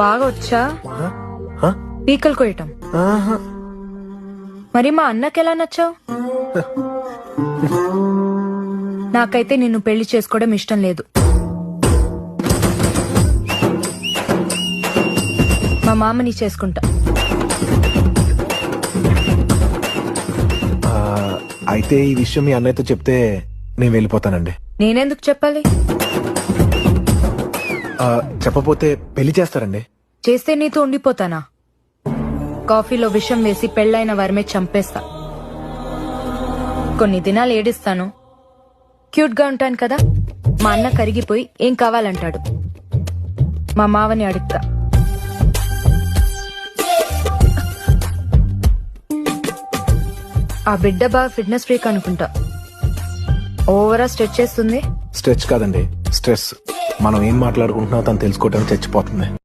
బాగా వచ్చా హ? పీకలు కొయ్యటం. ఆహా. మరి మా అన్నకెలా నచ్చావు? నాకైతే నిన్ను పెళ్లి చేసుకోవడం ఇష్టం లేదు. మా మామని చేసుకుంటా. ఆ, అయితే ఈ విషయం మీ అన్నయ్యతో చెప్తే నేను వెళ్ళిపోతానండి. నేనెందుకు చెప్పాలి? ఆ, చెప్పపోతే పెళ్లి చేస్తారండి. చేస్తే నీతో ఉండిపోతానా? కాఫీలో విషం వేసి పెళ్ళైన వారిమే చంపేస్తా. కొన్ని దినాలు ఏడిస్తాను, క్యూట్ గా ఉంటాను కదా. మా అన్న కరిగిపోయి ఏం కావాలంటాడు. మా మావని అడుగుతా. ఆ బిడ్డ బాగా ఫిట్నెస్ ఫ్రీక్ అనుకుంటా. ఓవరా స్ట్రెచ్ చేస్తుంది. స్ట్రెచ్ కాదండి, స్ట్రెస్. మనం ఏం మాట్లాడుకుంటున్నామో తను తెలుసుకోవడానికి చచ్చిపోతుంది.